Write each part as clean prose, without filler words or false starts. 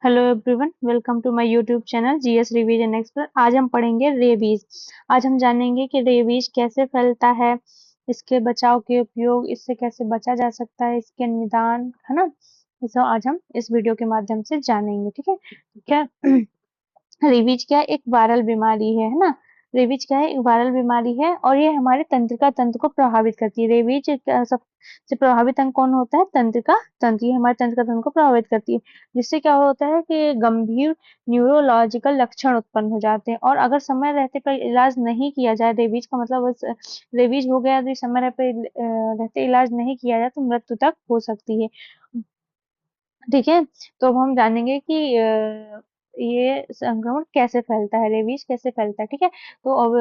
Hello everyone, welcome to my YouTube channel GS revision expert. आज हम पढ़ेंगे rabies. आज हम जानेंगे कि रेबीज कैसे फैलता है, इसके बचाव के उपयोग, इससे कैसे बचा जा सकता है, इसके निदान, है ना। इसे आज हम इस वीडियो के माध्यम से जानेंगे। ठीक है। क्या रेबीज क्या एक वायरल बीमारी है ना। रेबीज क्या है, एक वायरल बीमारी है और ये हमारे तंत्रिका तंत्र को प्रभावित करती है। रेबीज सबसे प्रभावित अंग कौन होता है? तंत्रिका तंत्र। ये हमारे तंत्रिका तंत्र को प्रभावित करती है, जिससे क्या होता है कि गंभीर न्यूरोलॉजिकल लक्षण उत्पन्न हो जाते हैं। और अगर समय रहते पर इलाज नहीं किया जाए, रेबीज का मतलब रेबीज हो गया तो समय रहते इलाज नहीं किया जाए तो मृत्यु तक हो सकती है। ठीक है। तो अब हम जानेंगे कि ये संक्रमण कैसे फैलता है, रेबीज कैसे फैलता है। ठीक है। तो अब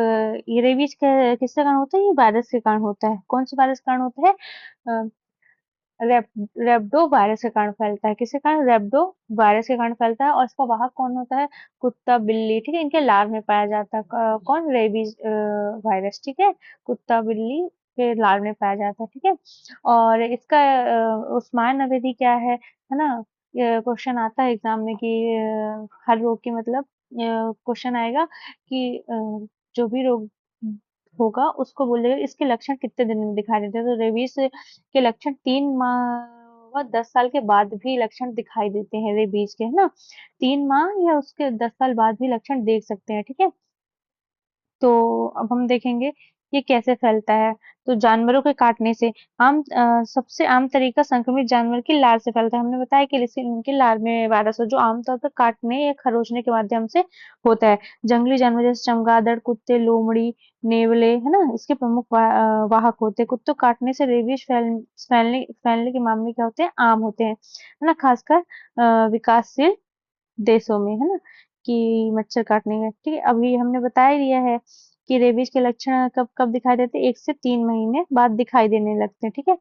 ये रेबीज किसके कारण होता है? ये वायरस के कारण होता है। कौन से वायरस के कारण होता है? अ, रेप रेप्डो वायरस के कारण फैलता है। किसके कारण? रेप्डो वायरस के कारण फैलता है। और इसका वाहक कौन होता है? कुत्ता, बिल्ली। ठीक है। इनके लार में पाया जाता है। कौन? Rabies virus. ठीक है। कुत्ता, बिल्ली के लार में पाया जाता है। ठीक है। और इसका उस्मायन अवधि क्या है ना। क्वेश्चन आता है एग्जाम में कि हर रोग की मतलब क्वेश्चन आएगा कि जो भी रोग होगा उसको बोलेगा इसके लक्षण कितने दिन में दिखाई देते हैं। तो रेबीज के लक्षण 3 माह व 10 साल के बाद भी लक्षण दिखाई देते हैं रेबीज के, है ना। 3 माह या उसके 10 साल बाद भी लक्षण देख सकते हैं। ठीक है। तो अब हम देखेंगे ये कैसे फैलता है। तो जानवरों के काटने से सबसे आम तरीका संक्रमित जानवर की लार से फैलता है। हमने बताया कि उनकी लार में वायरस हो जो आमतौर पर काटने या खरोचने के माध्यम से होता है। जंगली जानवर जैसे चमगादड़, कुत्ते, लोमड़ी, नेवले, है ना, इसके प्रमुख वाहक होते हैं। कुत्तों काटने से रेबीज फैलने फैलने के मामले क्या होते हैं? आम होते हैं, है ना। खासकर विकासशील देशों में, है ना, कि मच्छर काटने का। ठीक है। अभी हमने बता ही दिया है कि रेबीज के लक्षण कब कब दिखाई देते हैं? 1 से 3 महीने बाद दिखाई देने लगते हैं। ठीक है।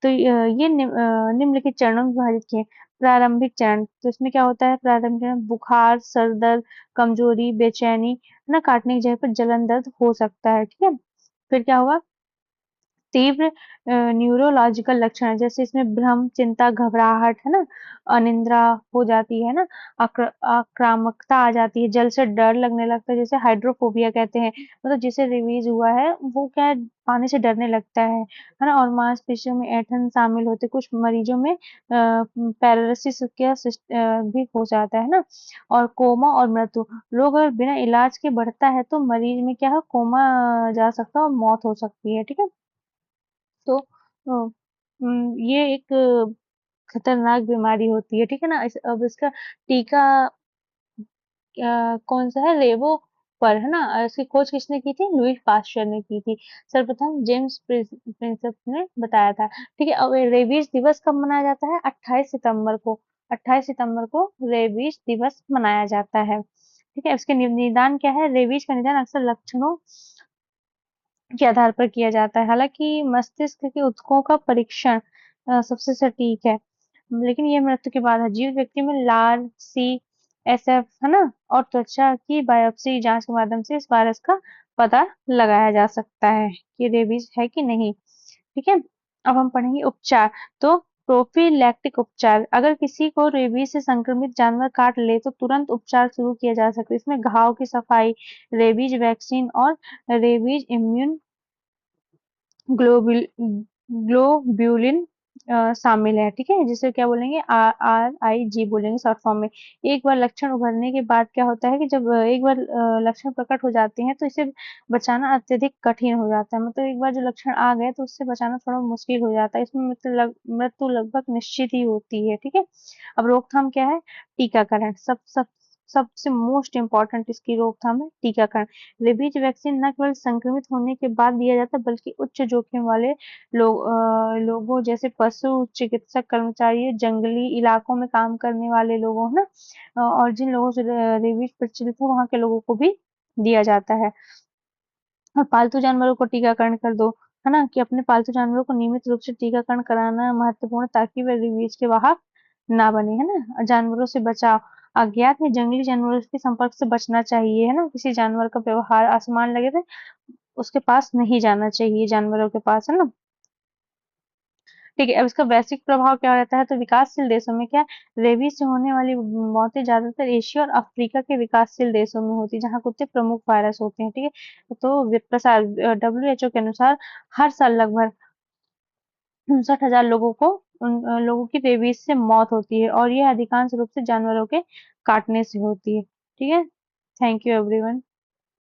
तो ये निम्नलिखित चरणों में विभाजित किए हैं। प्रारंभिक चरण, तो इसमें क्या होता है? प्रारंभिक चरण: बुखार, सर दर्द, कमजोरी, बेचैनी, है ना, काटने की जगह पर जलन दर्द हो सकता है। ठीक है। फिर क्या होगा? तीव्र न्यूरोलॉजिकल लक्षण है, जैसे इसमें भ्रम, चिंता, घबराहट, है ना, अनिद्रा हो जाती है ना, आक्रामकता आ जाती है, जल से डर लगने लगता है, जैसे हाइड्रोफोबिया कहते हैं। मतलब जिसे रिलीज हुआ है वो क्या है? पानी से डरने लगता है ना। और मांसपेशियों में ऐंठन शामिल होते, कुछ मरीजों में पैरालिसिस भी हो जाता है ना। और कोमा और मृत्यु, रोग अगर बिना इलाज के बढ़ता है तो मरीज में क्या है? कोमा जा सकता है और मौत हो सकती है। ठीक है। तो ये एक खतरनाक बीमारी होती है। ठीक है ना। अब इसका टीका कौन सा है? रेबो पर, है ना। इसकी खोज किसने की थी? लुईस पास्चर ने की थी। सर्वप्रथम जेम्स प्रिंसेप ने बताया था। ठीक है। अब रेबीज दिवस कब मनाया जाता है? 28 सितंबर को। 28 सितंबर को रेबीज दिवस मनाया जाता है। ठीक है। इसके निदान क्या है? रेबीज का निदान अक्सर लक्षणों के आधार पर किया जाता है। हालांकि मस्तिष्क के ऊतकों का परीक्षण सबसे सटीक है, लेकिन ये मृत्यु के बाद है। जीवित व्यक्ति में लार, CSF, है ना, और त्वचा की बायोप्सी जांच के माध्यम से इस वायरस का पता लगाया जा सकता है कि रेबीज है कि नहीं। ठीक है। अब हम पढ़ेंगे उपचार। तो प्रोफिलैक्टिक उपचार: अगर किसी को रेबीज से संक्रमित जानवर काट ले तो तुरंत उपचार शुरू किया जा सकता है। इसमें घाव की सफाई, रेबीज वैक्सीन और रेबीज इम्यून ग्लोब्यूल ग्लोब्यूलिन शामिल है। ठीक है। जिसे क्या बोलेंगे? RIG बोलेंगे शॉर्ट फॉर्म में। एक बार लक्षण उभरने के बाद क्या होता है कि जब एक बार लक्षण प्रकट हो जाते हैं तो इसे बचाना अत्यधिक कठिन हो जाता है। मतलब एक बार जो लक्षण आ गए तो उससे बचाना थोड़ा मुश्किल हो जाता है। इसमें मृत्यु लगभग निश्चित ही होती है। ठीक है। अब रोकथाम क्या है? टीकाकरण। सबसे मोस्ट इम्पोर्टेंट इसकी रोकथाम है टीकाकरण। रेबीज वैक्सीन न केवल संक्रमित होने के बाद दिया जाता है बल्कि उच्च जोखिम वाले लोगों जैसे पशु चिकित्सक कर्मचारी, जंगली इलाकों में काम करने वाले लोगों, है ना, और जिन लोगों से रेबीज प्रचलित है वहां के लोगों को भी दिया जाता है। और पालतू जानवरों को टीकाकरण कर दो, है ना, कि अपने पालतू जानवरों को नियमित रूप से टीकाकरण कराना महत्वपूर्ण, ताकि वे रेबीज के वाहक ना बने, है ना। जानवरों से बचाव: अज्ञात या जंगली जानवरों के संपर्क से बचना चाहिए, है ना। किसी जानवर का व्यवहार असमान लगे तो उसके पास नहीं जाना चाहिए, जानवरों के पास, है ना। ठीक है, अब इसका वैश्विक प्रभाव क्या रहता है? तो विकासशील देशों में क्या रेबीज से होने वाली मौतें ज्यादातर एशिया और अफ्रीका के विकासशील देशों में होती है, जहाँ कुत्ते प्रमुख वायरस होते हैं। ठीक है, तो प्रसार WHO के अनुसार हर साल लगभग 59,000 लोगों को लोगों की रेबीज से मौत होती है और यह अधिकांश रूप से जानवरों के काटने से होती है। ठीक है, थैंक यू एवरीवन।